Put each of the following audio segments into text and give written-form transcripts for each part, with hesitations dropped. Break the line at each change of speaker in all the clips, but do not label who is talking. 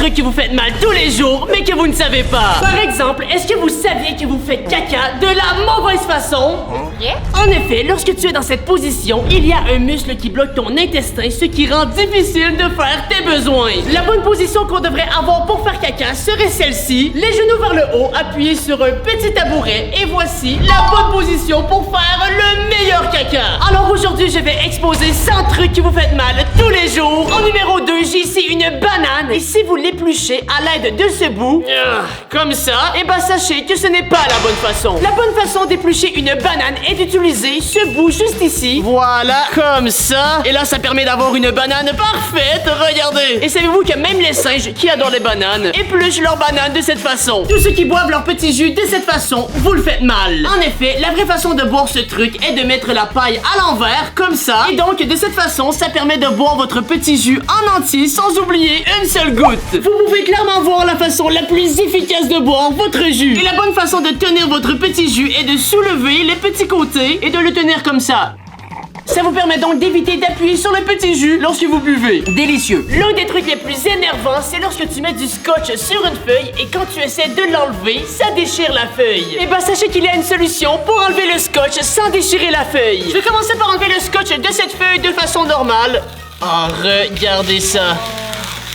trucs que vous faites mal tous les jours, mais que vous ne savez pas. Par exemple, est-ce que vous saviez que vous faites caca de la mauvaise façon? En effet, lorsque tu es dans cette position, il y a un muscle qui bloque ton intestin, ce qui rend difficile de faire tes besoins. La bonne position qu'on devrait avoir pour faire caca serait celle-ci, les genoux vers le haut, appuyés sur un petit tabouret, et voici la bonne position pour faire le meilleur caca. Alors aujourd'hui, je vais exposer 100 trucs que vous faites mal tous les jours. En numéro 2, j'ai ici une banane, et si vous l'épluchez à l'aide de ce bout, comme ça, et ben sachez que ce n'est pas la bonne façon. La bonne façon d'éplucher une banane est d'utiliser ce bout juste ici. Voilà, comme ça. Et là, ça permet d'avoir une banane parfaite, regardez. Et savez-vous que même les singes qui adorent les bananes épluchent leurs bananes de cette façon. Tous ceux qui boivent leur petit jus de cette façon, vous le faites mal. En effet, la vraie façon de boire ce truc est de mettre la paille à l'envers, comme ça. Et donc, de cette façon, ça permet de boire votre petit jus en entier sans oublier une seule goutte. Vous pouvez clairement voir la façon la plus efficace de boire votre jus. Et la bonne façon de tenir votre petit jus est de soulever les petits côtés et de le tenir comme ça. Ça vous permet donc d'éviter d'appuyer sur le petit jus lorsque vous buvez. Délicieux. L'un des trucs les plus énervants, c'est lorsque tu mets du scotch sur une feuille et quand tu essaies de l'enlever, ça déchire la feuille. Et ben sachez qu'il y a une solution pour enlever le scotch sans déchirer la feuille. Je vais commencer par enlever le scotch de cette feuille de façon normale. Ah, regardez ça.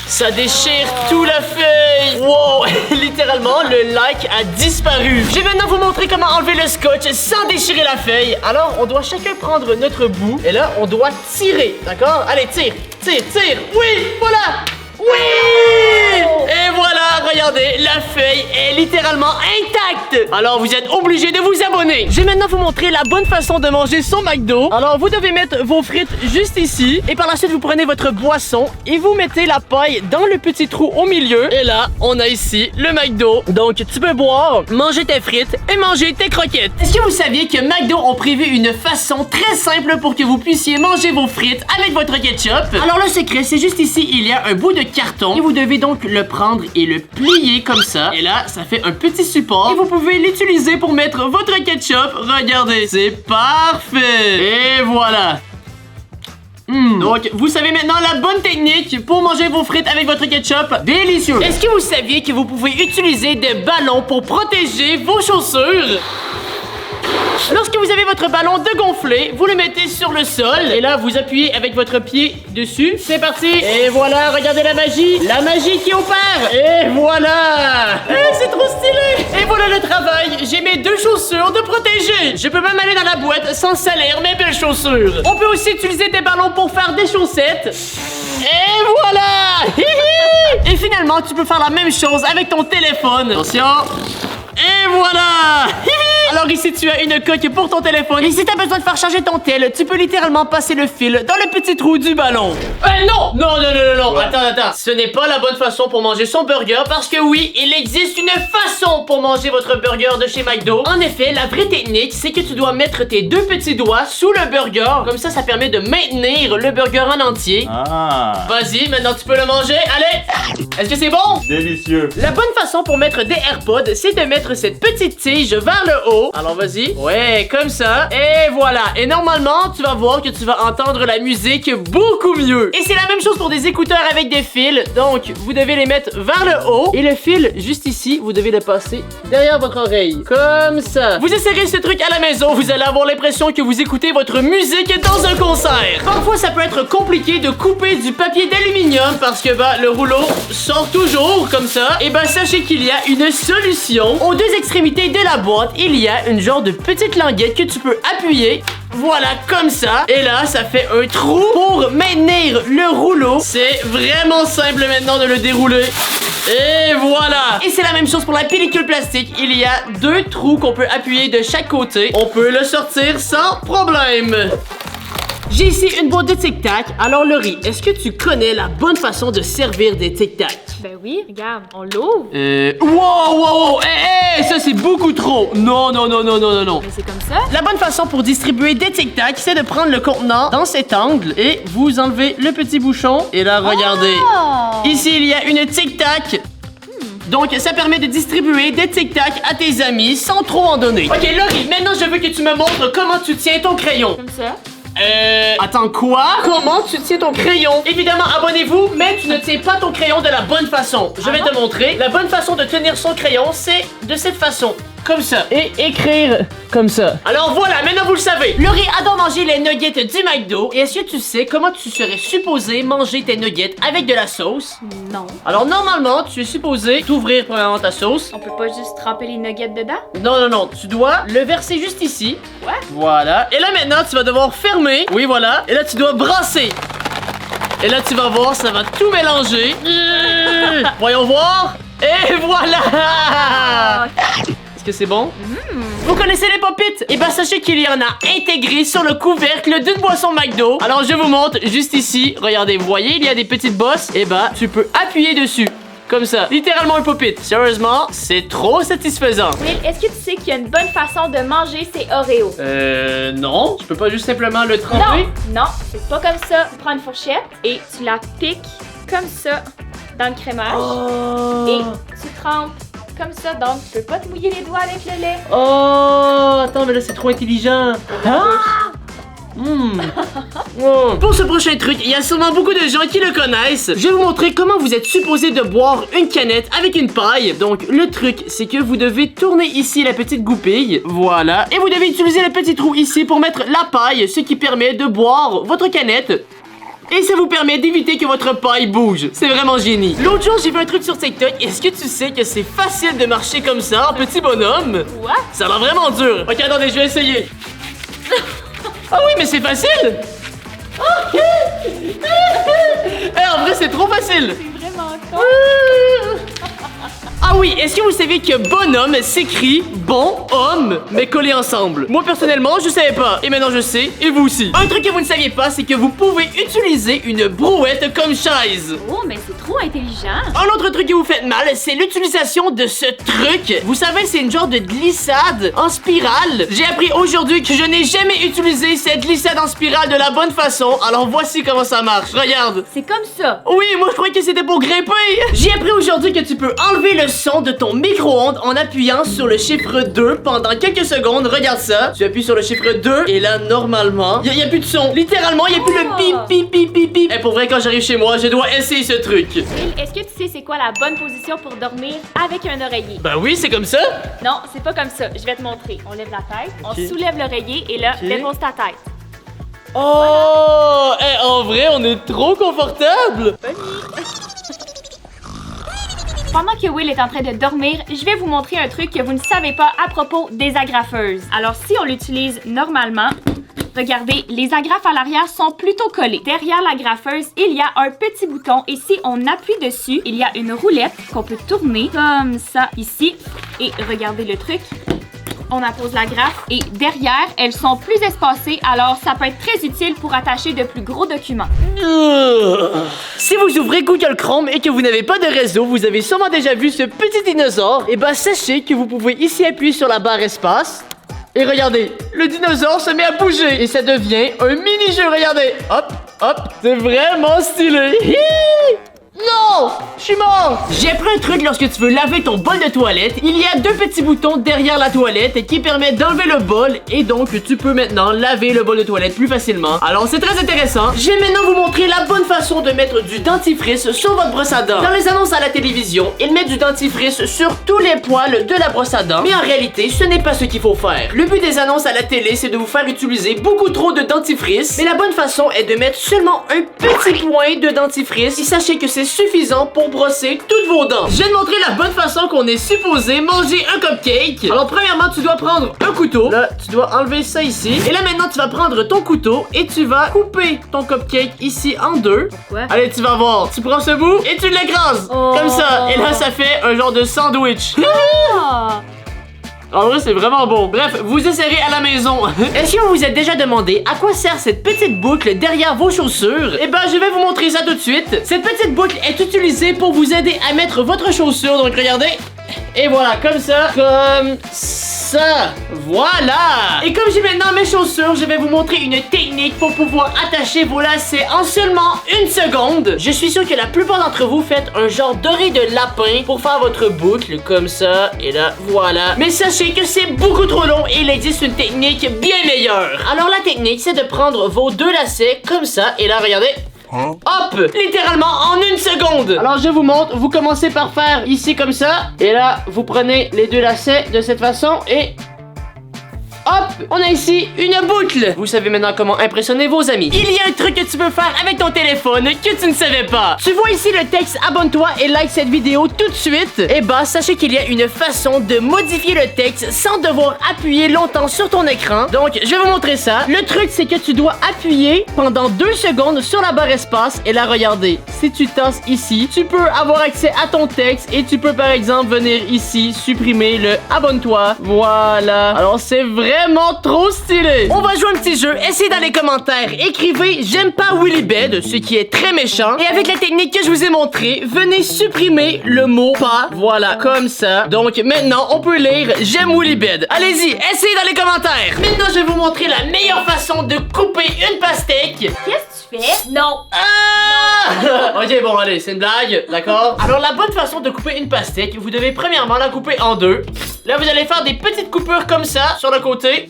Ça déchire tout la feuille. Wow, littéralement, le like a disparu. Je vais maintenant vous montrer comment enlever le scotch sans déchirer la feuille. Alors, on doit chacun prendre notre bout. Et là, on doit tirer, d'accord? Allez, tire, tire, tire. Oui, voilà. Oui! Et voilà, regardez, la feuille est littéralement intacte. Alors vous êtes obligés de vous abonner. Je vais maintenant vous montrer la bonne façon de manger son McDo. Alors vous devez mettre vos frites juste ici. Et par la suite, vous prenez votre boisson et vous mettez la paille dans le petit trou au milieu. Et là, on a ici le McDo. Donc tu peux boire, manger tes frites et manger tes croquettes. Est-ce que vous saviez que McDo ont prévu une façon très simple pour que vous puissiez manger vos frites avec votre ketchup? Alors le secret, c'est juste ici, il y a un bout de carton et vous devez donc le prendre et le plier comme ça. Et là, ça fait un petit support et vous pouvez l'utiliser pour mettre votre ketchup. Regardez, c'est parfait. Et voilà. Donc, vous savez maintenant la bonne technique pour manger vos frites avec votre ketchup. Délicieux. Est-ce que vous saviez que vous pouvez utiliser des ballons pour protéger vos chaussures? Lorsque vous avez votre ballon dégonflé, vous le mettez sur le sol et là vous appuyez avec votre pied dessus. C'est parti. Et voilà, regardez la magie qui opère. Et voilà. C'est trop stylé. Et voilà le travail. J'ai mes deux chaussures de protéger. Je peux même aller dans la boîte sans salir mes belles chaussures. On peut aussi utiliser des ballons pour faire des chaussettes. Et voilà. Et finalement, tu peux faire la même chose avec ton téléphone. Attention. Et voilà. Alors ici, tu as une coque pour ton téléphone. Et si tu as besoin de faire charger ton tel, tu peux littéralement passer le fil dans le petit trou du ballon. Non. Attends. Ce n'est pas la bonne façon pour manger son burger parce que oui, il existe une façon pour manger votre burger de chez McDo. En effet, la vraie technique, c'est que tu dois mettre tes deux petits doigts sous le burger. Comme ça permet de maintenir le burger en entier. Ah. Vas-y, maintenant tu peux le manger. Allez. Est-ce que c'est bon?
Délicieux.
La bonne façon pour mettre des AirPods, c'est de mettre cette petite tige vers le haut. Alors vas-y. Ouais, comme ça. Et voilà. Et normalement, tu vas voir que tu vas entendre la musique beaucoup mieux. Et c'est la même chose pour des écouteurs avec des fils. Donc, vous devez les mettre vers le haut. Et le fil, juste ici, vous devez le passer derrière votre oreille. Comme ça. Vous essayerez ce truc à la maison. Vous allez avoir l'impression que vous écoutez votre musique dans un concert. Parfois, ça peut être compliqué de couper du papier d'aluminium parce que le rouleau sort toujours comme ça. Et sachez qu'il y a une solution. Aux deux extrémités de la boîte, il y a une genre de petite languette que tu peux appuyer. Voilà, comme ça. Et là, ça fait un trou pour maintenir le rouleau. C'est vraiment simple maintenant de le dérouler. Et voilà. Et c'est la même chose pour la pellicule plastique. Il y a deux trous qu'on peut appuyer de chaque côté. On peut le sortir sans problème. J'ai ici une boîte de Tic Tac. Alors Laurie, est-ce que tu connais la bonne façon de servir des Tic Tac?
Ben oui, regarde, on l'ouvre.
Wow, ça c'est beaucoup trop. Non.
Mais c'est comme ça.
La bonne façon pour distribuer des Tic Tac, c'est de prendre le contenant dans cet angle et vous enlevez le petit bouchon. Et là, regardez.
Oh!
Ici, il y a une Tic Tac. Donc, ça permet de distribuer des Tic Tac à tes amis sans trop en donner. Ok, Laurie, maintenant je veux que tu me montres comment tu tiens ton crayon.
Comme ça.
Attends, quoi? Comment tu tiens ton crayon? Évidemment, abonnez-vous, mais tu ne tiens pas ton crayon de la bonne façon. Je vais te montrer. La bonne façon de tenir son crayon, c'est de cette façon. Comme ça. Et écrire comme ça. Alors voilà, maintenant vous le savez. Laurie adore manger les nuggets du McDo. Et est-ce que tu sais comment tu serais supposé manger tes nuggets avec de la sauce?
Non.
Alors normalement, tu es supposé t'ouvrir premièrement ta sauce.
On peut pas juste tremper les nuggets dedans?
Non, non, non. Tu dois le verser juste ici.
Ouais.
Voilà. Et là maintenant, tu vas devoir fermer. Oui, voilà. Et là, tu dois brasser. Et là, tu vas voir, ça va tout mélanger. Voyons voir. Et voilà! Est-ce que c'est bon? Vous connaissez les Pop-It? Et ben sachez qu'il y en a intégré sur le couvercle d'une boisson McDo. Alors je vous montre juste ici. Regardez, vous voyez, il y a des petites bosses. Et ben tu peux appuyer dessus. Comme ça, littéralement un Pop-It. Sérieusement, c'est trop satisfaisant.
Will, est-ce que tu sais qu'il y a une bonne façon de manger ces Oreos?
Non. Je peux pas juste simplement le tremper?
Non, non, c'est pas comme ça. Tu prends une fourchette et tu la piques comme ça dans le crémage.
Oh.
Et tu trempes comme ça, donc tu peux pas te mouiller les doigts avec le lait.
Oh, attends, mais là c'est trop intelligent. Pour ce prochain truc, il y a sûrement beaucoup de gens qui le connaissent. Je vais vous montrer comment vous êtes supposé de boire une canette avec une paille. Donc le truc, c'est que vous devez tourner ici la petite goupille. Voilà. Et vous devez utiliser le petit trou ici pour mettre la paille, ce qui permet de boire votre canette. Et ça vous permet d'éviter que votre paille bouge. C'est vraiment génie. L'autre jour, j'ai vu un truc sur TikTok. Est-ce que tu sais que c'est facile de marcher comme ça, en petit bonhomme?
What?
Ça a l'air vraiment dur. Ok, attendez, je vais essayer. Ah oui, mais c'est facile. En vrai, c'est trop facile.
C'est vraiment con.
Ah oui, est-ce que vous savez que bonhomme s'écrit bon homme, mais collé ensemble? Moi, personnellement, je savais pas. Et maintenant, je sais. Et vous aussi. Un truc que vous ne saviez pas, c'est que vous pouvez utiliser une brouette comme chaise.
Oh, mais c'est trop intelligent.
Un autre truc qui vous fait mal, c'est l'utilisation de ce truc. Vous savez, c'est une genre de glissade en spirale. J'ai appris aujourd'hui que je n'ai jamais utilisé cette glissade en spirale de la bonne façon. Alors voici comment ça marche. Regarde.
C'est comme ça.
Oui, moi je croyais que c'était pour grimper. J'ai appris aujourd'hui que tu peux enlever le son de ton micro-ondes en appuyant sur le chiffre 2 pendant quelques secondes. Regarde ça. Tu appuies sur le chiffre 2 et là, normalement, il y a plus de son. Littéralement, il n'y a plus le bip, bip, bip, bip, bip. Et pour vrai, quand j'arrive chez moi, je dois essayer ce truc.
Will, est-ce que tu sais c'est quoi la bonne position pour dormir avec un oreiller?
Ben oui, c'est comme ça.
Non, c'est pas comme ça. Je vais te montrer. On lève la tête, on soulève l'oreiller et là, dépose ta tête.
Oh, en vrai, on est trop confortable.
Pendant que Will est en train de dormir, je vais vous montrer un truc que vous ne savez pas à propos des agrafeuses. Alors, si on l'utilise normalement, regardez, les agrafes à l'arrière sont plutôt collées. Derrière l'agrafeuse, il y a un petit bouton et si on appuie dessus, il y a une roulette qu'on peut tourner comme ça ici. Et regardez le truc. On appose l'agrafe et derrière, elles sont plus espacées, alors ça peut être très utile pour attacher de plus gros documents.
Si vous ouvrez Google Chrome et que vous n'avez pas de réseau, vous avez sûrement déjà vu ce petit dinosaure. Et bah sachez que vous pouvez ici appuyer sur la barre espace. Et regardez, le dinosaure se met à bouger et ça devient un mini-jeu, regardez. Hop, hop, c'est vraiment stylé. Non! Je suis mort! J'ai appris un truc lorsque tu veux laver ton bol de toilette. Il y a deux petits boutons derrière la toilette qui permettent d'enlever le bol et donc tu peux maintenant laver le bol de toilette plus facilement. Alors c'est très intéressant. Je vais maintenant vous montrer la bonne façon de mettre du dentifrice sur votre brosse à dents. Dans les annonces à la télévision, ils mettent du dentifrice sur tous les poils de la brosse à dents. Mais en réalité, ce n'est pas ce qu'il faut faire. Le but des annonces à la télé, c'est de vous faire utiliser beaucoup trop de dentifrice. Mais la bonne façon est de mettre seulement un petit point de dentifrice et sachez que c'est suffisant pour brosser toutes vos dents. Je vais te montrer la bonne façon qu'on est supposé manger un cupcake. Alors premièrement, tu dois prendre un couteau. Là, tu dois enlever ça ici. Et là maintenant, tu vas prendre ton couteau et tu vas couper ton cupcake ici en deux.
Pourquoi?
Allez, tu vas voir. Tu prends ce bout et tu l'écrases.
Oh.
Comme ça. Et là, ça fait un genre de sandwich.
Ah!
En vrai, c'est vraiment bon. Bref, vous essayerez à la maison. Est-ce que vous vous êtes déjà demandé à quoi sert cette petite boucle derrière vos chaussures? Eh ben, je vais vous montrer ça tout de suite. Cette petite boucle est utilisée pour vous aider à mettre votre chaussure. Donc, regardez. Et voilà, comme ça. Comme ça. ça. Voilà. Et comme j'ai maintenant mes chaussures, je vais vous montrer une technique pour pouvoir attacher vos lacets en seulement 1 seconde. Je suis sûr que la plupart d'entre vous faites un genre d'oreille de lapin pour faire votre boucle, comme ça, et là, voilà. Mais sachez que c'est beaucoup trop long et il existe une technique bien meilleure. Alors la technique, c'est de prendre vos 2 lacets, comme ça, et là, regardez. Hop! Littéralement en 1 seconde! Alors je vous montre, vous commencez par faire ici comme ça, et là, vous prenez les 2 lacets de cette façon, et... hop, on a ici une boucle. Vous savez maintenant comment impressionner vos amis. Il y a un truc que tu peux faire avec ton téléphone que tu ne savais pas. Tu vois ici le texte abonne-toi et like cette vidéo tout de suite. Et bah, sachez qu'il y a une façon de modifier le texte sans devoir appuyer longtemps sur ton écran. Donc, je vais vous montrer ça. Le truc, c'est que tu dois appuyer pendant 2 secondes sur la barre espace. Et là, regardez, si tu tasses ici, tu peux avoir accès à ton texte et tu peux par exemple venir ici supprimer le abonne-toi. Voilà. Alors, c'est vraiment trop stylé. On va jouer un petit jeu. Essayez dans les commentaires. Écrivez j'aime pas Willy Bed, ce qui est très méchant. Et avec la technique que je vous ai montrée, venez supprimer le mot pas. Voilà, comme ça. Donc maintenant, on peut lire j'aime Willy Bed. Allez-y, essayez dans les commentaires. Maintenant, je vais vous montrer la meilleure façon de couper une pastèque.
Qu'est-ce que tu fais? Non.
Ah! Ok, bon, allez, c'est une blague, d'accord? Alors, la bonne façon de couper une pastèque, vous devez premièrement la couper en 2. Là, vous allez faire des petites coupures comme ça, sur le côté.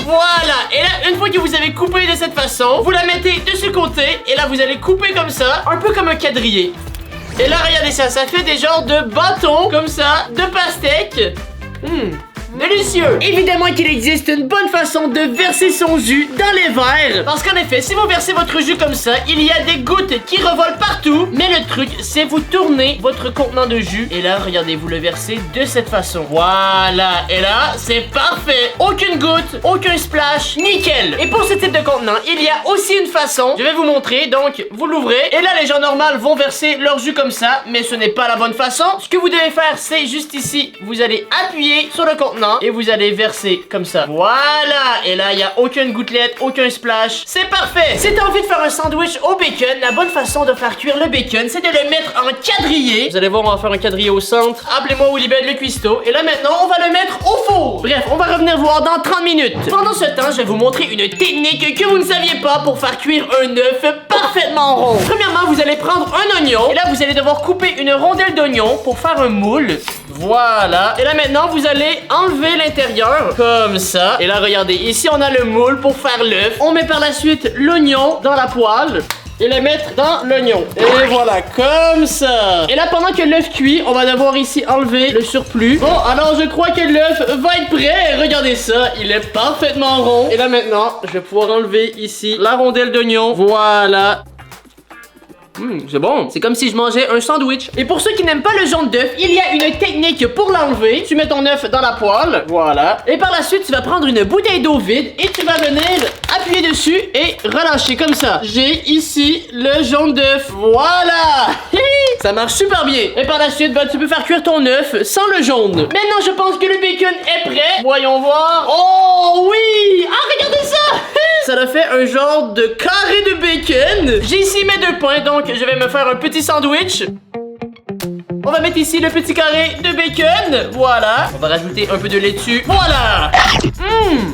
Voilà, et là, une fois que vous avez coupé de cette façon, vous la mettez de ce côté, et là, vous allez couper comme ça, un peu comme un quadrillé. Et là, regardez ça, ça fait des genres de bâtons, comme ça, de pastèque. Délicieux! Évidemment qu'il existe une bonne façon de verser son jus dans les verres. Parce qu'en effet, si vous versez votre jus comme ça, il y a des gouttes qui revolent partout. Mais le truc, c'est vous tournez votre contenant de jus. Et là, regardez, vous le versez de cette façon. Voilà. Et là, c'est parfait. Aucune goutte, aucun splash, nickel. Et pour ce type de contenant, il y a aussi une façon. Je vais vous montrer. Donc, vous l'ouvrez. Et là, les gens normaux vont verser leur jus comme ça. Mais ce n'est pas la bonne façon. Ce que vous devez faire, c'est juste ici. Vous allez appuyer sur le contenant. Et vous allez verser comme ça. Voilà. Et là, il n'y a aucune gouttelette, aucun splash. C'est parfait. Si t'as envie de faire un sandwich au bacon, la bonne façon de faire cuire le bacon, c'est de le mettre en quadrillé. Vous allez voir, on va faire un quadrillé au centre. Appelez-moi Willy Bed le cuistot. Et là, maintenant, on va le mettre au four. Bref, on va revenir voir dans 30 minutes. Pendant ce temps, je vais vous montrer une technique que vous ne saviez pas pour faire cuire un œuf parfaitement rond. Premièrement, vous allez prendre un oignon. Et là, vous allez devoir couper une rondelle d'oignon pour faire un moule. Voilà. Et là, maintenant, vous allez enlever l'intérieur comme ça. Et là, regardez, ici on a le moule pour faire l'œuf. On met par la suite l'oignon dans la poêle et le mettre dans l'oignon. Et voilà, comme ça. Et là, pendant que l'œuf cuit, on va devoir ici enlever le surplus. Bon, alors je crois que l'œuf va être prêt. Regardez ça, il est parfaitement rond. Et là maintenant, je vais pouvoir enlever ici la rondelle d'oignon. Voilà. C'est bon. C'est comme si je mangeais un sandwich. Et pour ceux qui n'aiment pas le jaune d'œuf, il y a une technique pour l'enlever. Tu mets ton œuf dans la poêle. Voilà. Et par la suite, tu vas prendre une bouteille d'eau vide et tu vas venir appuyer dessus et relâcher comme ça. J'ai ici le jaune d'œuf. Voilà. Ça marche super bien. Et par la suite, bah, tu peux faire cuire ton œuf sans le jaune. Maintenant, je pense que le bacon est prêt. Voyons voir. Oh oui. Ah, regardez ça. Ça a fait un genre de carré de bacon. J'ai ici mes 2 pains, donc je vais me faire un petit sandwich. On va mettre ici le petit carré de bacon. Voilà. On va rajouter un peu de laitue. Voilà.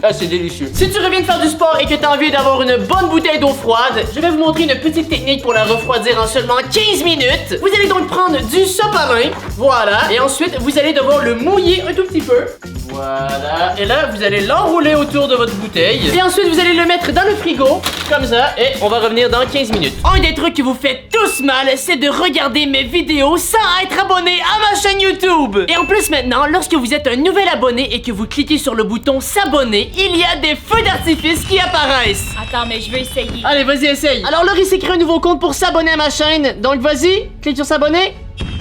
Ah, c'est délicieux. Si tu reviens de faire du sport et que tu as envie d'avoir une bonne bouteille d'eau froide, je vais vous montrer une petite technique pour la refroidir en seulement 15 minutes. Vous allez donc prendre du sopalin. Voilà. Et ensuite, vous allez devoir le mouiller un tout petit peu. Voilà. Et là, vous allez l'enrouler autour de votre bouteille. Et ensuite, vous allez le mettre dans le frigo. Comme ça. Et on va revenir dans 15 minutes. Un des trucs que vous faites tous mal, c'est de regarder mes vidéos sans être abonné à ma chaîne YouTube. Et en plus maintenant, lorsque vous êtes un nouvel abonné et que vous cliquez sur le bouton s'abonner, il y a des feux d'artifice qui apparaissent.
Attends, mais je veux essayer.
Allez, vas-y, essaye. Alors Laurie s'est créé un nouveau compte pour s'abonner à ma chaîne. Donc vas-y, clique sur s'abonner.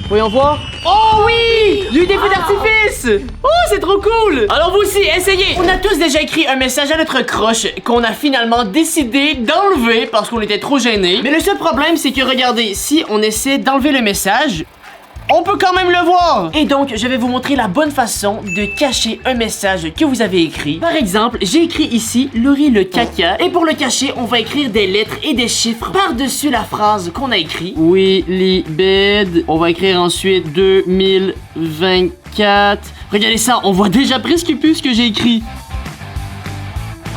Voyons voir. Oh oui! Il y a eu des feux d'artifice! Oh, c'est trop cool! Alors vous aussi, essayez! On a tous déjà écrit un message à notre crush qu'on a finalement décidé d'enlever parce qu'on était trop gênés. Mais le seul problème, c'est que regardez, si on essaie d'enlever le message, on peut quand même le voir. Et donc, je vais vous montrer la bonne façon de cacher un message que vous avez écrit. Par exemple, j'ai écrit ici Laurie le caca. Et pour le cacher, on va écrire des lettres et des chiffres par-dessus la phrase qu'on a écrite. Willy Bed. On va écrire ensuite 2024. 4. Regardez ça, on voit déjà presque plus ce que j'ai écrit.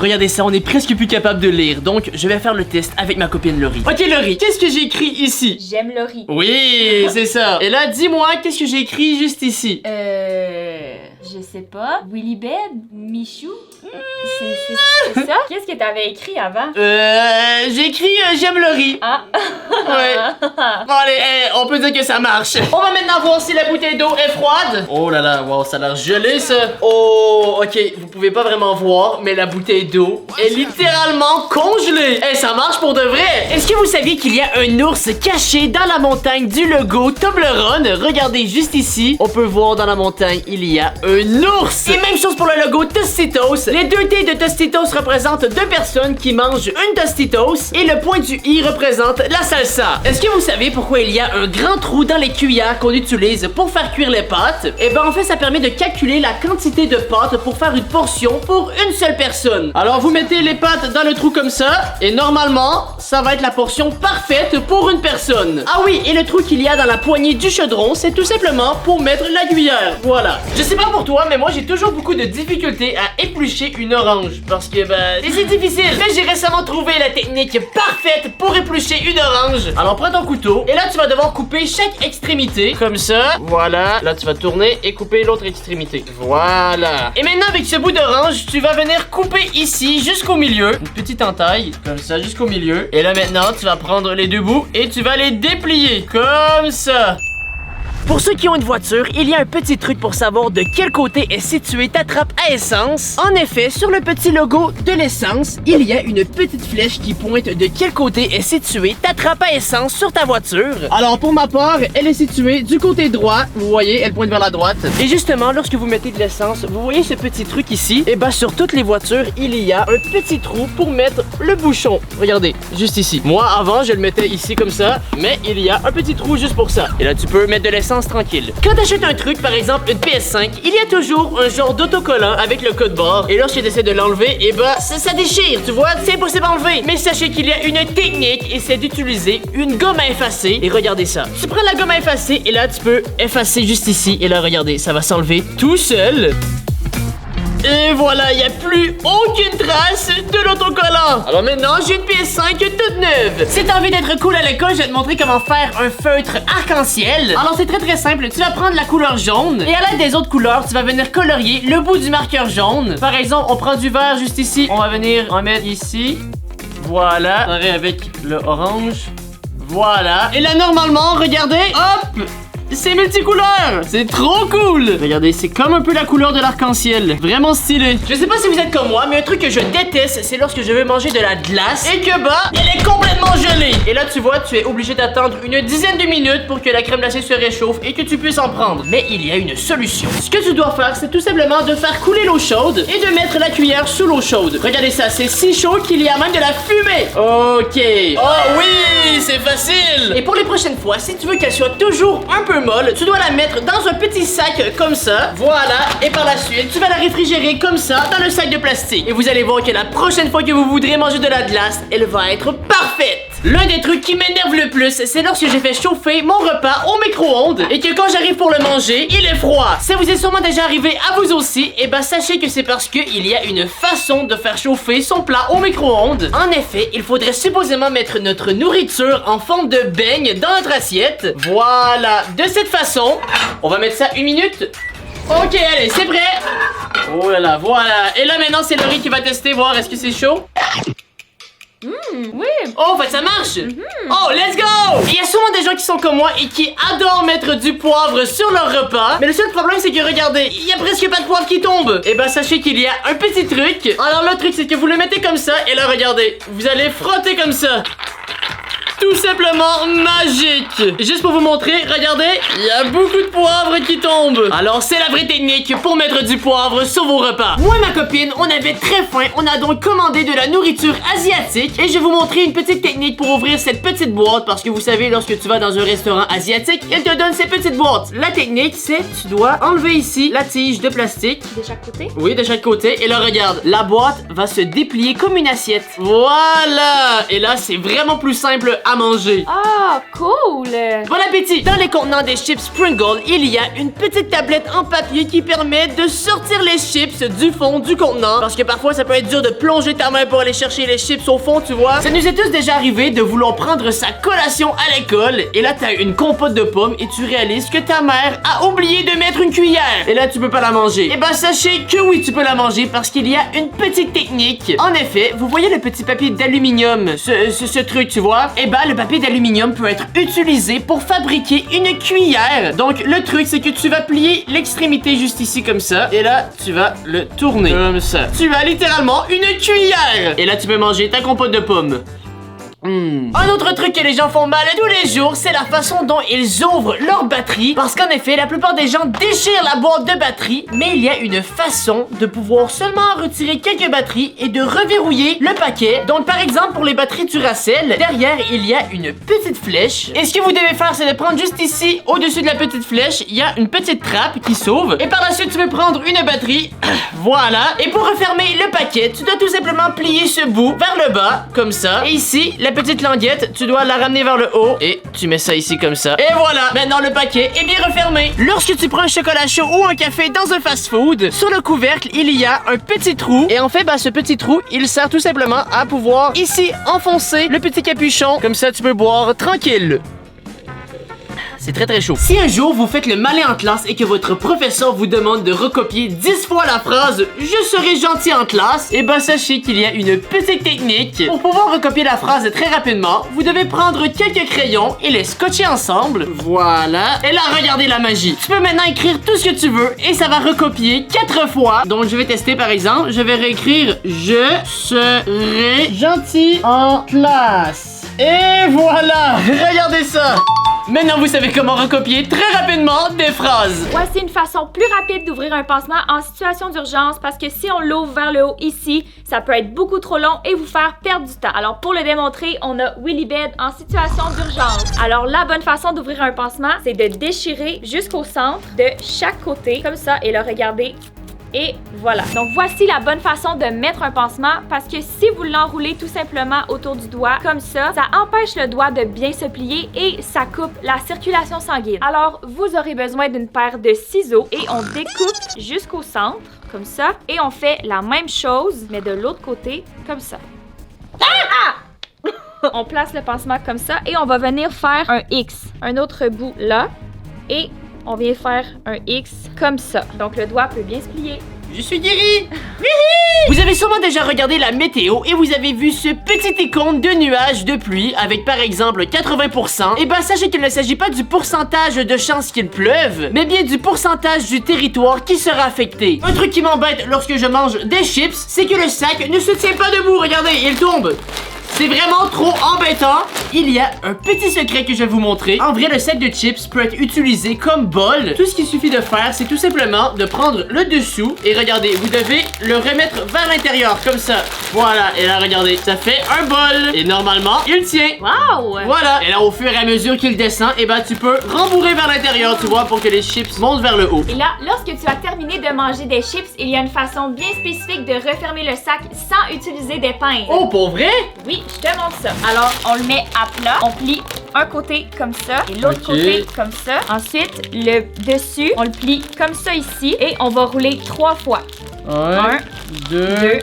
Regardez ça, on est presque plus capable de lire. Donc, je vais faire le test avec ma copine Laurie. Ok, Laurie, qu'est-ce que j'ai écrit ici?
J'aime Laurie.
Oui, c'est ça. Et là, dis-moi, qu'est-ce que j'ai écrit juste ici?
Je sais pas. Willy Bed? Michou? C'est ça? Qu'est-ce que t'avais écrit avant?
J'ai écrit j'aime Laurie.
Ah.
Ouais. Bon, allez, on peut dire que ça marche. On va maintenant voir si la bouteille d'eau est froide. Oh là là, wow, ça a l'air gelé, ça. Oh, ok, vous pouvez pas vraiment voir, mais la bouteille d'eau est littéralement congelée. Eh, ça marche pour de vrai. Est-ce que vous saviez qu'il y a un ours caché dans la montagne du logo Toblerone? Regardez juste ici. On peut voir dans la montagne, il y a un ours. Et même chose pour le logo Tostitos. Les 2 T de Tostitos représentent 2 personnes qui mangent une Tostitos et le point du I représente la salsa. Est-ce que vous savez pourquoi il y a un grand trou dans les cuillères qu'on utilise pour faire cuire les pâtes? Eh ben en fait ça permet de calculer la quantité de pâtes pour faire une portion pour une seule personne. Alors vous mettez les pâtes dans le trou comme ça et normalement ça va être la portion parfaite pour une personne. Ah oui, et le trou qu'il y a dans la poignée du chaudron, c'est tout simplement pour mettre la cuillère. Voilà. Je sais pas pour toi, mais moi j'ai toujours beaucoup de difficultés à éplucher une orange parce que c'est difficile. Mais j'ai récemment trouvé la technique parfaite pour éplucher une orange. Alors prends ton couteau et là tu vas devoir couper chaque extrémité comme ça. Voilà. Là tu vas tourner et couper l'autre extrémité. Voilà. Et maintenant avec ce bout d'orange, tu vas venir couper ici jusqu'au milieu. Une petite entaille comme ça jusqu'au milieu. Et là maintenant tu vas prendre les 2 bouts et tu vas les déplier comme ça. Pour ceux qui ont une voiture, il y a un petit truc pour savoir de quel côté est située ta trappe à essence. En effet, sur le petit logo de l'essence, il y a une petite flèche qui pointe de quel côté est située ta trappe à essence sur ta voiture. Alors pour ma part, elle est située du côté droit. Vous voyez, elle pointe vers la droite. Et justement, lorsque vous mettez de l'essence, vous voyez ce petit truc ici. Et sur toutes les voitures, il y a un petit trou pour mettre le bouchon. Regardez, juste ici. Moi, avant, je le mettais ici comme ça, mais il y a un petit trou juste pour ça. Et là, tu peux mettre de l'essence tranquille. Quand t'achètes un truc, par exemple une PS5, il y a toujours un genre d'autocollant avec le code barre. Et lorsque tu essaies de l'enlever, ça déchire, tu vois, c'est impossible à enlever. Mais sachez qu'il y a une technique et c'est d'utiliser une gomme à effacer. Et regardez ça. Tu prends la gomme à effacer et là tu peux effacer juste ici. Et là regardez, ça va s'enlever tout seul. Et voilà, il n'y a plus aucune trace de l'autocollant. Alors maintenant, j'ai une PS5 toute neuve. Si t'as envie d'être cool à l'école, je vais te montrer comment faire un feutre arc-en-ciel. Alors c'est très simple, tu vas prendre la couleur jaune et à l'aide des autres couleurs, tu vas venir colorier le bout du marqueur jaune. Par exemple, on prend du vert juste ici. On va venir en mettre ici. Voilà, on va avec le orange. Voilà. Et là, normalement, regardez, hop, c'est multicouleur! C'est trop cool! Regardez, c'est comme un peu la couleur de l'arc-en-ciel. Vraiment stylé. Je sais pas si vous êtes comme moi, mais un truc que je déteste, c'est lorsque je veux manger de la glace et que elle est complètement gelée. Et là, tu vois, tu es obligé d'attendre une dizaine de minutes pour que la crème glacée se réchauffe et que tu puisses en prendre. Mais il y a une solution. Ce que tu dois faire, c'est tout simplement de faire couler l'eau chaude et de mettre la cuillère sous l'eau chaude. Regardez ça, c'est si chaud qu'il y a même de la fumée. Ok. Oh oui, c'est facile! Et pour les prochaines fois, si tu veux qu'elle soit toujours un peu molle, tu dois la mettre dans un petit sac comme ça. Voilà. Et par la suite, tu vas la réfrigérer comme ça dans le sac de plastique. Et vous allez voir que la prochaine fois que vous voudrez manger de la glace, elle va être parfaite. L'un des trucs qui m'énerve le plus, c'est lorsque j'ai fait chauffer mon repas au micro-ondes et que quand j'arrive pour le manger, il est froid. Ça vous est sûrement déjà arrivé à vous aussi. Et sachez que c'est parce qu'il y a une façon de faire chauffer son plat au micro-ondes. En effet, il faudrait supposément mettre notre nourriture en forme de beigne dans notre assiette. Voilà. De cette façon, on va mettre ça 1 minute. Ok, allez, c'est prêt. Oh là là, voilà. Et là maintenant, c'est Laurie qui va tester, voir est-ce que c'est chaud.
Oui.
Oh, en fait, ça marche. Oh, let's go. Il y a souvent des gens qui sont comme moi et qui adorent mettre du poivre sur leur repas. Mais le seul problème, c'est que regardez, il y a presque pas de poivre qui tombe. Et sachez qu'il y a un petit truc. Alors le truc, c'est que vous le mettez comme ça. Et là, regardez, vous allez frotter comme ça. Tout simplement magique. Juste pour vous montrer, regardez, il y a beaucoup de poivre qui tombe. Alors c'est la vraie technique pour mettre du poivre sur vos repas. Moi et ma copine, on avait très faim. On a donc commandé de la nourriture asiatique. Et je vais vous montrer une petite technique pour ouvrir cette petite boîte. Parce que vous savez, lorsque tu vas dans un restaurant asiatique, ils te donnent ces petites boîtes. La technique, c'est tu dois enlever ici la tige de plastique.
De chaque côté?
Oui, de chaque côté. Et là, regarde, la boîte va se déplier comme une assiette. Voilà. Et là, c'est vraiment plus simple à à manger.
Ah, cool!
Bon appétit! Dans les contenants des chips Pringles, il y a une petite tablette en papier qui permet de sortir les chips du fond du contenant. Parce que parfois, ça peut être dur de plonger ta main pour aller chercher les chips au fond, tu vois. Ça nous est tous déjà arrivé de vouloir prendre sa collation à l'école. Et là, t'as une compote de pommes et tu réalises que ta mère a oublié de mettre une cuillère. Et là, tu peux pas la manger. Et ben, sachez que oui, tu peux la manger parce qu'il y a une petite technique. En effet, vous voyez le petit papier d'aluminium, ce truc, tu vois? Et ben, le papier d'aluminium peut être utilisé pour fabriquer une cuillère. Donc, le truc, c'est que tu vas plier l'extrémité juste ici comme ça. Et là, tu vas le tourner comme ça. Tu as littéralement une cuillère. Et là, tu peux manger ta compote de pommes. Un autre truc que les gens font mal tous les jours, c'est la façon dont ils ouvrent leur batterie. Parce qu'en effet, la plupart des gens déchirent la boîte de batterie. Mais il y a une façon de pouvoir seulement retirer quelques batteries et de reverrouiller le paquet. Donc par exemple, pour les batteries Duracell, derrière il y a une petite flèche. Et ce que vous devez faire, c'est de prendre juste ici, au-dessus de la petite flèche, il y a une petite trappe qui s'ouvre. Et par la suite, tu peux prendre une batterie. Voilà. Et pour refermer le paquet, tu dois tout simplement plier ce bout vers le bas, comme ça. Et ici, la petite languette, tu dois la ramener vers le haut et tu mets ça ici comme ça. Et voilà, maintenant le paquet est bien refermé. Lorsque tu prends un chocolat chaud ou un café dans un fast-food, sur le couvercle, il y a un petit trou. Et en fait, ce petit trou, il sert tout simplement à pouvoir ici enfoncer le petit capuchon. Comme ça, tu peux boire tranquille. C'est très très chaud. Si un jour vous faites le malin en classe et que votre professeur vous demande de recopier 10 fois la phrase « Je serai gentil en classe », et ben sachez qu'il y a une petite technique. Pour pouvoir recopier la phrase très rapidement, vous devez prendre quelques crayons et les scotcher ensemble. Voilà. Et là, regardez la magie. Tu peux maintenant écrire tout ce que tu veux et ça va recopier 4 fois. Donc je vais tester par exemple. Je vais réécrire « Je serai gentil en classe ». Et voilà. Regardez ça. Maintenant, vous savez comment recopier très rapidement des phrases.
Voici une façon plus rapide d'ouvrir un pansement en situation d'urgence parce que si on l'ouvre vers le haut ici, ça peut être beaucoup trop long et vous faire perdre du temps. Alors, pour le démontrer, on a Willy Bed en situation d'urgence. Alors, la bonne façon d'ouvrir un pansement, c'est de déchirer jusqu'au centre de chaque côté, comme ça, et le regarder. Et voilà. Donc, voici la bonne façon de mettre un pansement parce que si vous l'enroulez tout simplement autour du doigt, comme ça empêche le doigt de bien se plier et ça coupe la circulation sanguine. Alors, vous aurez besoin d'une paire de ciseaux et on découpe jusqu'au centre, comme ça. Et on fait la même chose, mais de l'autre côté, comme ça. On place le pansement comme ça et on va venir faire un X. Un autre bout là et on vient faire un X comme ça. Donc le doigt peut bien se plier.
Je suis guéri! Vous avez sûrement déjà regardé la météo et vous avez vu ce petit icône de nuages de pluie avec par exemple 80%. Et ben sachez qu'il ne s'agit pas du pourcentage de chances qu'il pleuve, mais bien du pourcentage du territoire qui sera affecté. Un truc qui m'embête lorsque je mange des chips, c'est que le sac ne se tient pas debout, regardez, il tombe. C'est vraiment trop embêtant. Il y a un petit secret que je vais vous montrer. En vrai, le sac de chips peut être utilisé comme bol. Tout ce qu'il suffit de faire, c'est tout simplement de prendre le dessous. Et regardez, vous devez le remettre vers l'intérieur, comme ça. Voilà, et là, regardez, ça fait un bol. Et normalement, il tient.
Wow!
Voilà, et là, au fur et à mesure qu'il descend, et ben tu peux rembourrer vers l'intérieur, tu vois, pour que les chips montent vers le haut.
Et là, lorsque tu as terminé de manger des chips, il y a une façon bien spécifique de refermer le sac sans utiliser des pinces.
Oh, pour vrai?
Oui. Je te montre ça. Alors, on le met à plat. On plie un côté comme ça et l'autre côté comme ça. Ensuite, le dessus, on le plie comme ça ici et on va rouler 3 fois. 1, 2,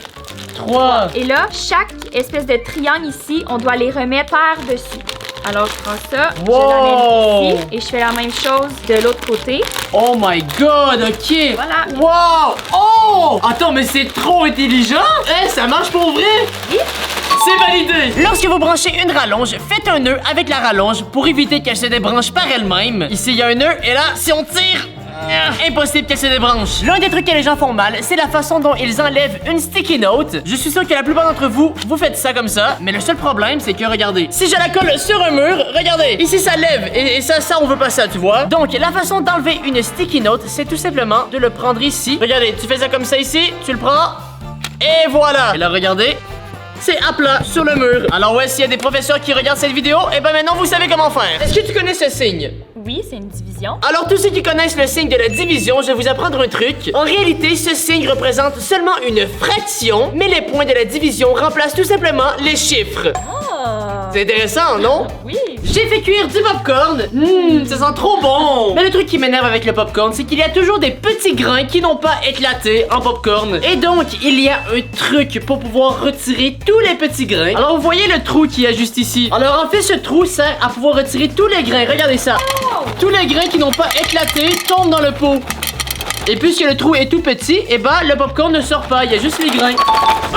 3. Et là, chaque espèce de triangle ici, on doit les remettre par-dessus. Alors, je prends ça, je l'amène ici et je fais la même chose de l'autre côté.
Oh my god, ok.
Voilà.
Wow. Oh! Attends, mais c'est trop intelligent. Ça marche pour vrai?
Oui.
C'est validé! Lorsque vous branchez une rallonge, faites un nœud avec la rallonge pour éviter qu'elle se débranche par elle-même. Ici, il y a un nœud et là, si on tire... impossible qu'elle se débranche. L'un des trucs que les gens font mal, c'est la façon dont ils enlèvent une sticky note. Je suis sûr que la plupart d'entre vous, vous faites ça comme ça. Mais le seul problème, c'est que, regardez, si je la colle sur un mur, regardez, ici ça lève. Et ça, on veut pas ça, tu vois. Donc, la façon d'enlever une sticky note, c'est tout simplement de le prendre ici. Regardez, tu fais ça comme ça ici, tu le prends. Et voilà. Et là, regardez. C'est à plat sur le mur. Alors ouais, s'il y a des professeurs qui regardent cette vidéo, et ben maintenant vous savez comment faire. Est-ce que tu connais ce signe?
Oui, c'est une division.
Alors tous ceux qui connaissent le signe de la division, je vais vous apprendre un truc. En réalité, ce signe représente seulement une fraction, mais les points de la division remplacent tout simplement les chiffres.
Oh!
C'est intéressant, non?
Oui.
J'ai fait cuire du popcorn. Ça sent trop bon. Mais le truc qui m'énerve avec le popcorn, c'est qu'il y a toujours des petits grains qui n'ont pas éclaté en popcorn. Et donc, il y a un truc pour pouvoir retirer tous les petits grains. Alors, vous voyez le trou qu'il y a juste ici. Alors, en fait, ce trou sert à pouvoir retirer tous les grains. Regardez ça. Tous les grains qui n'ont pas éclaté tombent dans le pot. Et puisque le trou est tout petit, et bah le popcorn ne sort pas, il y a juste les grains.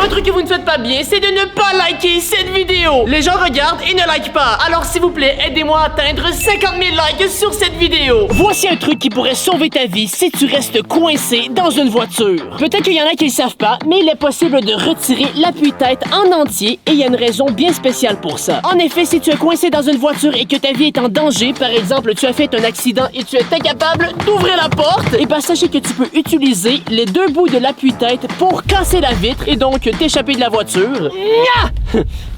Un truc que vous ne faites pas bien, c'est de ne pas liker cette vidéo. Les gens regardent et ne likent pas. Alors s'il vous plaît, aidez-moi à atteindre 50 000 likes sur cette vidéo. Voici un truc qui pourrait sauver ta vie si tu restes coincé dans une voiture. Peut-être qu'il y en a qui le savent pas, mais il est possible de retirer l'appui-tête en entier et il y a une raison bien spéciale pour ça. En effet, si tu es coincé dans une voiture et que ta vie est en danger, par exemple, tu as fait un accident et tu es incapable d'ouvrir la porte, et bah sachez que tu peux utiliser les deux bouts de l'appui-tête pour casser la vitre et donc t'échapper de la voiture.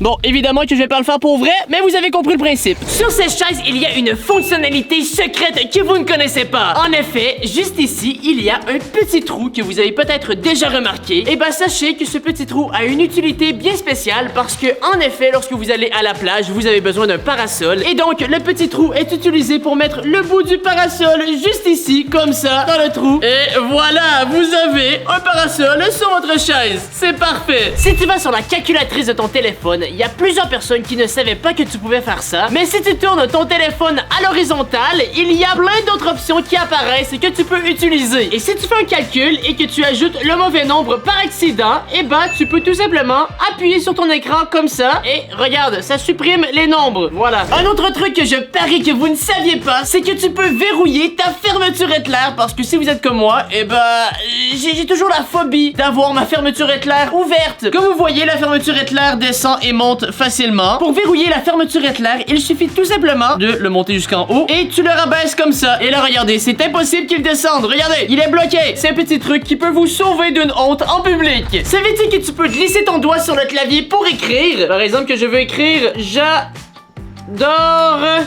Bon, évidemment que je vais pas le faire pour vrai, mais vous avez compris le principe. Sur cette chaise, il y a une fonctionnalité secrète que vous ne connaissez pas. En effet, juste ici, il y a un petit trou que vous avez peut-être déjà remarqué. Et bah sachez que ce petit trou a une utilité bien spéciale parce que, en effet, lorsque vous allez à la plage, vous avez besoin d'un parasol. Et donc, le petit trou est utilisé pour mettre le bout du parasol juste ici, comme ça, dans le trou. Et voilà, vous avez un parasol sur votre chaise. C'est parfait. Si tu vas sur la calculatrice de ton téléphone, il y a plusieurs personnes qui ne savaient pas que tu pouvais faire ça. Mais si tu tournes ton téléphone à l'horizontale, il y a plein d'autres options qui apparaissent et que tu peux utiliser. Et si tu fais un calcul et que tu ajoutes le mauvais nombre par accident, et bah tu peux tout simplement appuyer sur ton écran comme ça et regarde, ça supprime les nombres. Voilà. Un autre truc que je parie que vous ne saviez pas, c'est que tu peux verrouiller ta fermeture éclair parce que si vous êtes comme moi, et bah j'ai toujours la phobie d'avoir ma fermeture éclair ouverte. Comme vous voyez, la fermeture éclair descend et monte facilement. Pour verrouiller la fermeture éclair, il suffit tout simplement de le monter jusqu'en haut et tu le rabaisses comme ça. Et là, regardez, c'est impossible qu'il descende. Regardez, il est bloqué. C'est un petit truc qui peut vous sauver d'une honte en public. Savais-tu que tu peux glisser ton doigt sur le clavier pour écrire? Par exemple, que je veux écrire j'adore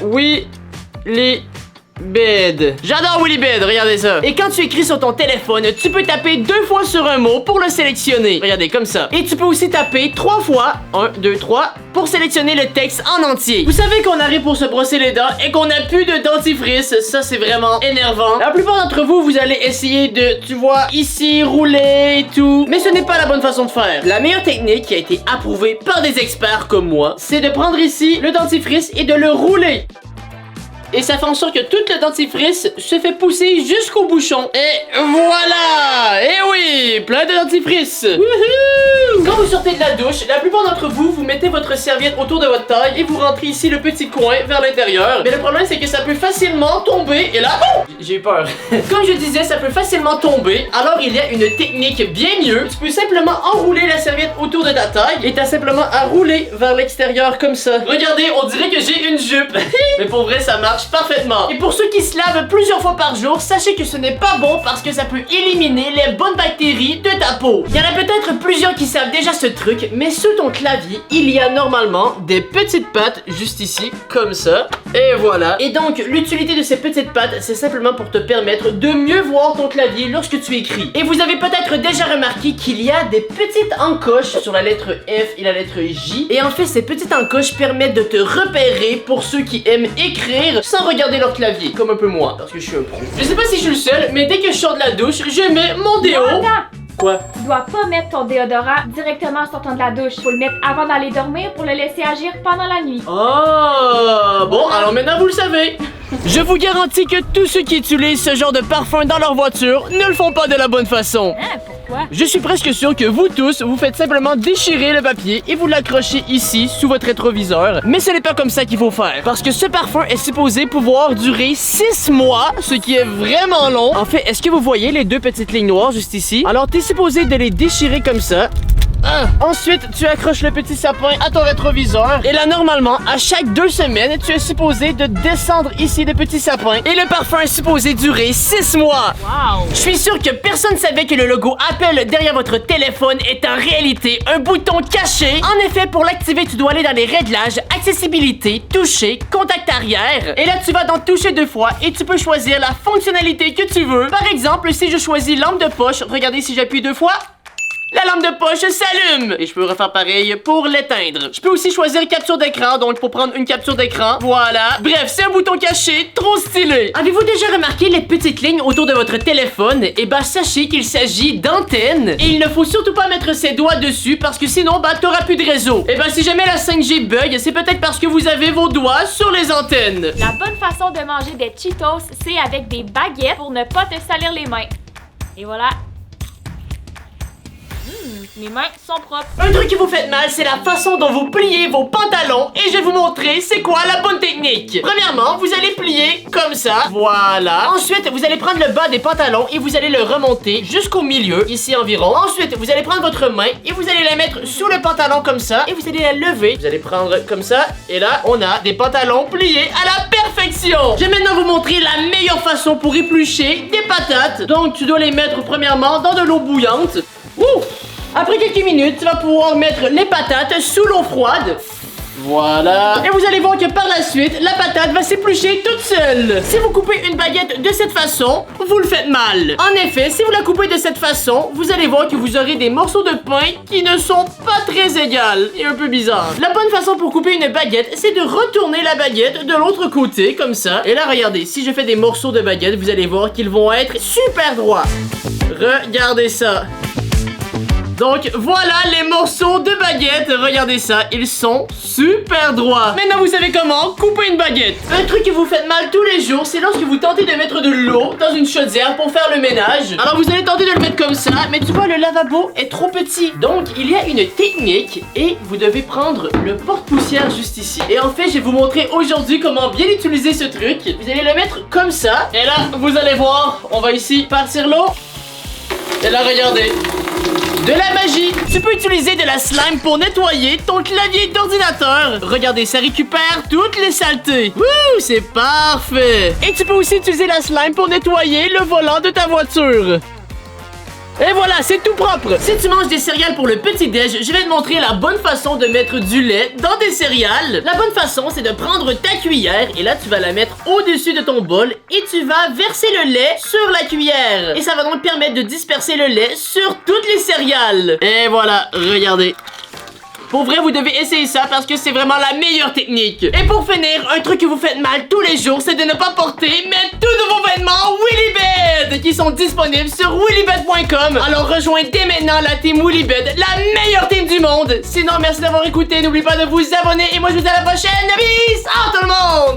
Willy Bed. J'adore Willy Bed, regardez ça. Et quand tu écris sur ton téléphone, tu peux taper 2 fois sur un mot pour le sélectionner. Regardez, comme ça. Et tu peux aussi taper 3 fois, 1, 2, 3, pour sélectionner le texte en entier. Vous savez qu'on arrive pour se brosser les dents et qu'on n'a plus de dentifrice. Ça, c'est vraiment énervant. La plupart d'entre vous, vous allez essayer de, tu vois, ici, rouler et tout. Mais ce n'est pas la bonne façon de faire. La meilleure technique qui a été approuvée par des experts comme moi, c'est de prendre ici le dentifrice et de le rouler. Et ça fait en sorte que tout le dentifrice se fait pousser jusqu'au bouchon. Et voilà! Et oui! Plein de dentifrice! Wouhou! Quand vous sortez de la douche, la plupart d'entre vous, vous mettez votre serviette autour de votre taille et vous rentrez ici le petit coin vers l'intérieur. Mais le problème, c'est que ça peut facilement tomber. Et là, oh! J'ai eu peur. Comme je disais, ça peut facilement tomber. Alors, il y a une technique bien mieux. Tu peux simplement enrouler la serviette autour de ta taille et t'as simplement à rouler vers l'extérieur comme ça. Regardez, on dirait que j'ai une jupe. Mais pour vrai, ça marche parfaitement. Et pour ceux qui se lavent plusieurs fois par jour, sachez que ce n'est pas bon parce que ça peut éliminer les bonnes bactéries de ta peau. Il y en a peut-être plusieurs qui savent déjà ce truc, mais sous ton clavier, il y a normalement des petites pattes juste ici, comme ça. Et voilà. Et donc, l'utilité de ces petites pattes, c'est simplement pour te permettre de mieux voir ton clavier lorsque tu écris. Et vous avez peut-être déjà remarqué qu'il y a des petites encoches sur la lettre F et la lettre J. Et en fait, ces petites encoches permettent de te repérer pour ceux qui aiment écrire sans regarder leur clavier, comme un peu moi, parce que je suis un pro. Je sais pas si je suis le seul, mais dès que je sors de la douche, je mets mon déo. Quoi?
Tu dois pas mettre ton déodorant directement en sortant de la douche. Faut le mettre avant d'aller dormir pour le laisser agir pendant la nuit.
Oh, bon, alors maintenant vous le savez. Je vous garantis que tous ceux qui utilisent ce genre de parfum dans leur voiture ne le font pas de la bonne façon.
Hein, pourquoi?
Je suis presque sûr que vous tous, vous faites simplement déchirer le papier et vous l'accrochez ici, sous votre rétroviseur. Mais ce n'est pas comme ça qu'il faut faire. Parce que ce parfum est supposé pouvoir durer 6 mois, ce qui est vraiment long. En fait, est-ce que vous voyez les 2 petites lignes noires juste ici? Alors, t'es supposé de les déchirer comme ça. Ensuite, tu accroches le petit sapin à ton rétroviseur. Et là, normalement, à chaque 2 semaines, tu es supposé de descendre ici le petit sapin. Et le parfum est supposé durer 6 mois.
Wow!
Je suis sûr que personne ne savait que le logo Apple derrière votre téléphone est en réalité un bouton caché. En effet, pour l'activer, tu dois aller dans les réglages, accessibilité, toucher, contact arrière. Et là, tu vas dans toucher 2 fois et tu peux choisir la fonctionnalité que tu veux. Par exemple, si je choisis lampe de poche, regardez si j'appuie 2 fois. la lampe de poche s'allume. Et je peux refaire pareil pour l'éteindre. Je peux aussi choisir capture d'écran, donc pour prendre une capture d'écran, voilà. Bref, c'est un bouton caché, trop stylé. Avez-vous déjà remarqué les petites lignes autour de votre téléphone? Eh ben, sachez qu'il s'agit d'antennes. Et il ne faut surtout pas mettre ses doigts dessus parce que sinon, bah, t'auras plus de réseau. Eh ben, si jamais la 5G bug, c'est peut-être parce que vous avez vos doigts sur les antennes.
La bonne façon de manger des Cheetos, c'est avec des baguettes pour ne pas te salir les mains. Et voilà. Mes mains sont propres.
Un truc qui vous fait mal, c'est la façon dont vous pliez vos pantalons. Et je vais vous montrer c'est quoi la bonne technique. Premièrement, vous allez plier comme ça. Voilà. Ensuite, vous allez prendre le bas des pantalons et vous allez le remonter jusqu'au milieu, ici environ. Ensuite, vous allez prendre votre main et vous allez la mettre sous le pantalon comme ça. Et vous allez la lever. Vous allez prendre comme ça. Et là, on a des pantalons pliés à la perfection. Je vais maintenant vous montrer la meilleure façon pour éplucher des patates. Donc, tu dois les mettre premièrement dans de l'eau bouillante. Ouh! Après quelques minutes, tu vas pouvoir mettre les patates sous l'eau froide. Voilà. Et vous allez voir que par la suite, la patate va s'éplucher toute seule. Si vous coupez une baguette de cette façon, vous le faites mal. En effet, si vous la coupez de cette façon, vous allez voir que vous aurez des morceaux de pain qui ne sont pas très égales et un peu bizarres. La bonne façon pour couper une baguette, c'est de retourner la baguette de l'autre côté, comme ça. Et là, regardez, si je fais des morceaux de baguette, vous allez voir qu'ils vont être super droits. Regardez ça. Donc voilà les morceaux de baguette, regardez ça, ils sont super droits. Maintenant vous savez comment couper une baguette. Un truc que vous faites mal tous les jours, c'est lorsque vous tentez de mettre de l'eau dans une chaudière pour faire le ménage. Alors vous allez tenter de le mettre comme ça, mais tu vois le lavabo est trop petit. Donc il y a une technique et vous devez prendre le porte-poussière juste ici. Et en fait je vais vous montrer aujourd'hui comment bien utiliser ce truc. Vous allez le mettre comme ça. Et là vous allez voir, on va ici partir l'eau. Et là regardez. De la magie! Tu peux utiliser de la slime pour nettoyer ton clavier d'ordinateur. Regardez, ça récupère toutes les saletés. Wouh, c'est parfait! Et tu peux aussi utiliser la slime pour nettoyer le volant de ta voiture. Et voilà, c'est tout propre. Si tu manges des céréales pour le petit-déj, je vais te montrer la bonne façon de mettre du lait dans des céréales. La bonne façon, c'est de prendre ta cuillère et là, tu vas la mettre au-dessus de ton bol et tu vas verser le lait sur la cuillère. Et ça va donc permettre de disperser le lait sur toutes les céréales. Et voilà, regardez. Pour vrai, vous devez essayer ça parce que c'est vraiment la meilleure technique. Et pour finir, un truc que vous faites mal tous les jours, c'est de ne pas porter mes tout nouveaux vêtements Willibed qui sont disponibles sur willibed.com. Alors rejoignez dès maintenant la team Willibed, la meilleure team du monde. Sinon, merci d'avoir écouté. N'oubliez pas de vous abonner et moi je vous dis à la prochaine. Peace out tout le monde!